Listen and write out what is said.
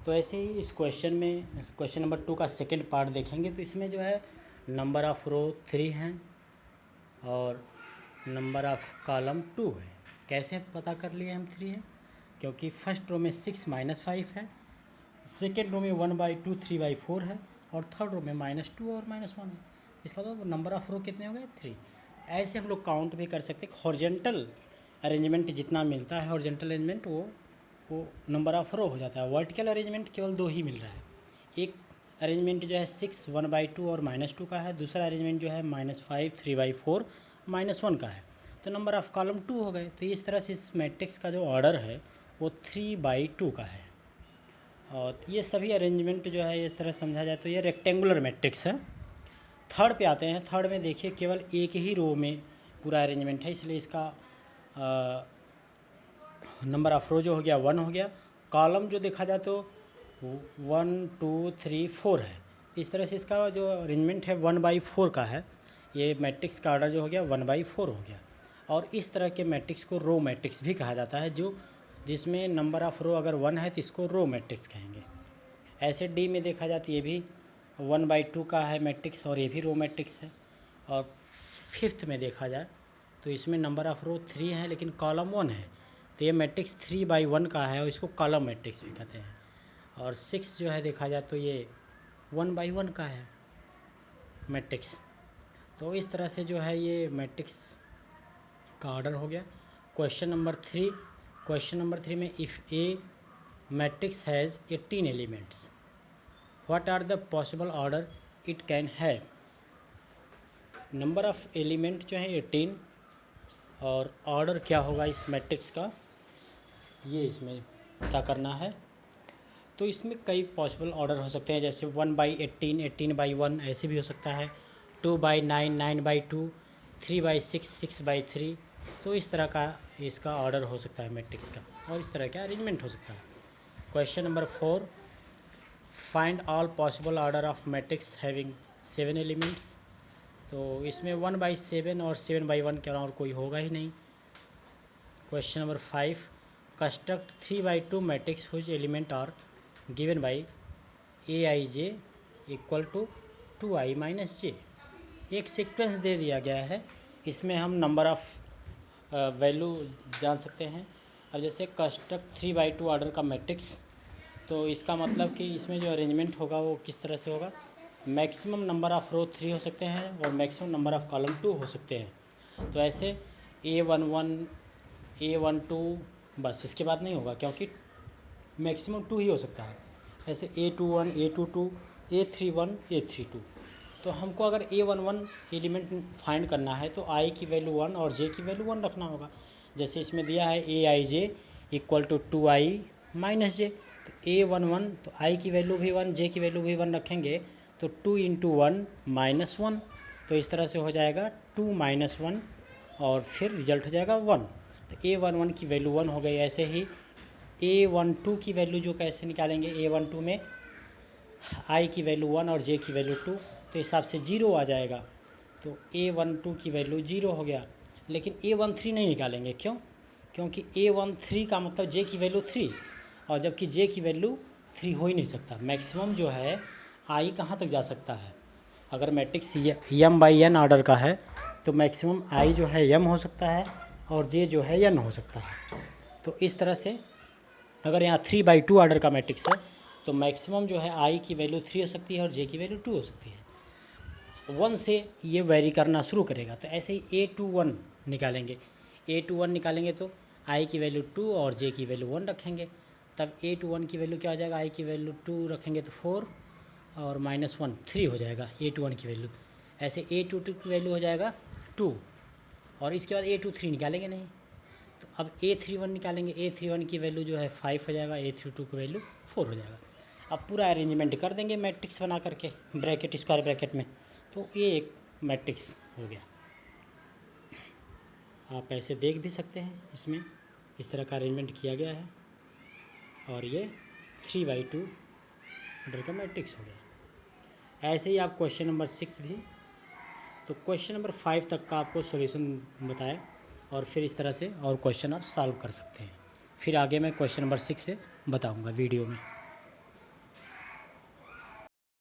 तो ऐसे ही इस क्वेश्चन में क्वेश्चन नंबर 2 का सेकंड पार्ट देखेंगे तो इसमें जो है नंबर ऑफ़ रो 3 हैं और नंबर ऑफ़ कॉलम 2 है। कैसे पता कर लिए हम 3 है, क्योंकि फर्स्ट रो में 6 - 5 है, सेकेंड रो में 1/2 3/4 है और थर्ड रो में -2 और -1 है। इसका तो नंबर ऑफ़ रो कितने हो गए 3। ऐसे हम लोग काउंट भी कर सकते हैं। हॉरिजॉन्टल अरेंजमेंट जितना मिलता है हॉरिजॉन्टल अरेंजमेंट वो नंबर ऑफ़ रो हो जाता है। वर्टिकल अरेंजमेंट केवल 2 ही मिल रहा है। एक अरेंजमेंट जो है 6 1/2 और -2 का है, दूसरा अरेंजमेंट जो है -5 3/4 -1 का है। तो नंबर ऑफ़ कॉलम 2 हो गए। तो इस तरह से इस मैट्रिक्स का जो ऑर्डर है वो 3/2 का है। और ये सभी अरेंजमेंट जो है इस तरह समझा जाए तो ये रेक्टेंगुलर मैट्रिक्स है। थर्ड पे आते हैं। थर्ड में देखिए केवल एक ही रो में पूरा अरेंजमेंट है, इसलिए इसका नंबर ऑफ़ रो जो हो गया 1 हो गया। कॉलम जो देखा जाए तो 1 2 3 4 है। इस तरह से इसका जो अरेंजमेंट है 1/4 का है। ये मैट्रिक्स का ऑर्डर जो हो गया 1/4 हो गया। और इस तरह के मैट्रिक्स को रो मैट्रिक्स भी कहा जाता है, जो जिसमें नंबर ऑफ़ रो अगर 1 है तो इसको रो मैट्रिक्स कहेंगे। ऐसे डी में देखा जाए तो ये भी 1/2 का है मैट्रिक्स और ये भी रो मैट्रिक्स है। और फिफ्थ में देखा जाए तो इसमें नंबर ऑफ़ रो 3 है लेकिन कॉलम 1 है, तो ये मैट्रिक्स 3/1 का है और इसको कॉलम मैट्रिक्स भी कहते हैं। और 6 जो है देखा जाए तो ये 1/1 का है मैट्रिक्स। तो इस तरह से जो है ये मैट्रिक्स का ऑर्डर हो गया। क्वेश्चन नंबर 3 में if a matrix has 18 elements, what are the possible order it can have. Number of element जो है 18 और ऑर्डर क्या होगा इस मैट्रिक्स का, ये इसमें पता करना है। तो इसमें कई पॉसिबल ऑर्डर हो सकते हैं, जैसे 1/18 18/1 ऐसे भी हो सकता है, 2/9 9/2 3/6 6/3। तो इस तरह का इसका ऑर्डर हो सकता है मैट्रिक्स का, और इस तरह का अरेंजमेंट हो सकता है। Question number 4, find all possible order of matrix having 7 elements. तो इसमें 1/7 और 7/1 के अलावा और कोई होगा ही नहीं। Question number 5, construct 3/2 matrix whose element are given by aij equal to 2i - j। एक सीक्वेंस दे दिया गया है, इसमें हम नंबर ऑफ़ वैल्यू जान सकते हैं। अब जैसे कंस्ट्रक्ट 3/2 ऑर्डर का मैट्रिक्स, तो इसका मतलब कि इसमें जो अरेंजमेंट होगा वो किस तरह से होगा। मैक्सिमम नंबर ऑफ़ रो 3 हो सकते हैं और मैक्सिमम नंबर ऑफ़ कॉलम 2 हो सकते हैं। तो ऐसे A11 A12 बस, इसके बाद नहीं होगा क्योंकि मैक्सिमम 2 ही हो सकता है। ऐसे A21 A22 A31 A32। तो हमको अगर A11 एलिमेंट फाइंड करना है तो I की वैल्यू 1 और J की वैल्यू 1 रखना होगा। जैसे इसमें दिया है aij equal to 2i - j। तो A11 तो I की वैल्यू भी 1 J की वैल्यू भी 1 रखेंगे तो 2 × 1 - 1। तो इस तरह से हो जाएगा 2 - 1 और फिर रिजल्ट हो जाएगा 1। तो A11 की वैल्यू 1 हो गई। ऐसे ही A12 की वैल्यू जो कैसे निकालेंगे, A12 में I की वैल्यू 1 और J की वैल्यू 2, तो हिसाब से 0 आ जाएगा। तो A12 की वैल्यू 0 हो गया। लेकिन A13 नहीं निकालेंगे, क्यों? क्योंकि A13 का मतलब J की वैल्यू 3, और जबकि J की वैल्यू 3 हो ही नहीं सकता। मैक्सिमम जो है I कहाँ तक जा सकता है, अगर मैट्रिक्स m/n ऑर्डर का है तो मैक्सिमम I जो है m हो सकता है और J जो है n हो सकता है। तो इस तरह से अगर यहाँ 3/2 ऑर्डर का मैट्रिक्स है तो मैक्सिमम जो है I की वैल्यू 3 हो सकती है और J की वैल्यू 2 हो सकती है। 1 से ये वेरी करना शुरू करेगा। तो ऐसे ही A21 निकालेंगे। A21 निकालेंगे तो I की वैल्यू 2 और J की वैल्यू 1 रखेंगे। तब A21 की वैल्यू क्या हो जाएगा, I की वैल्यू 2 रखेंगे तो 4 और -1 3 हो जाएगा A21 की वैल्यू। ऐसे A22 की वैल्यू हो जाएगा 2 और इसके बाद A23 निकालेंगे नहीं। तो अब A31 निकालेंगे। A31 की वैल्यू जो है 5 हो जाएगा, A32 की वैल्यू 4 हो जाएगा। अब पूरा अरेंजमेंट कर देंगे मैट्रिक्स बना करके ब्रैकेट स्क्वायर ब्रैकेट में, तो ये एक मैट्रिक्स हो गया। आप ऐसे देख भी सकते हैं, इसमें इस तरह का अरेंजमेंट किया गया है और ये 3/2 ऑर्डर का मैट्रिक्स हो गया। ऐसे ही आप क्वेश्चन नंबर 6 भी, तो क्वेश्चन नंबर 5 तक का आपको सॉल्यूशन बताएं और फिर इस तरह से और क्वेश्चन आप सॉल्व कर सकते हैं। फिर आगे मैं क्वेश्चन नंबर 6 से बताऊंगा वीडियो में।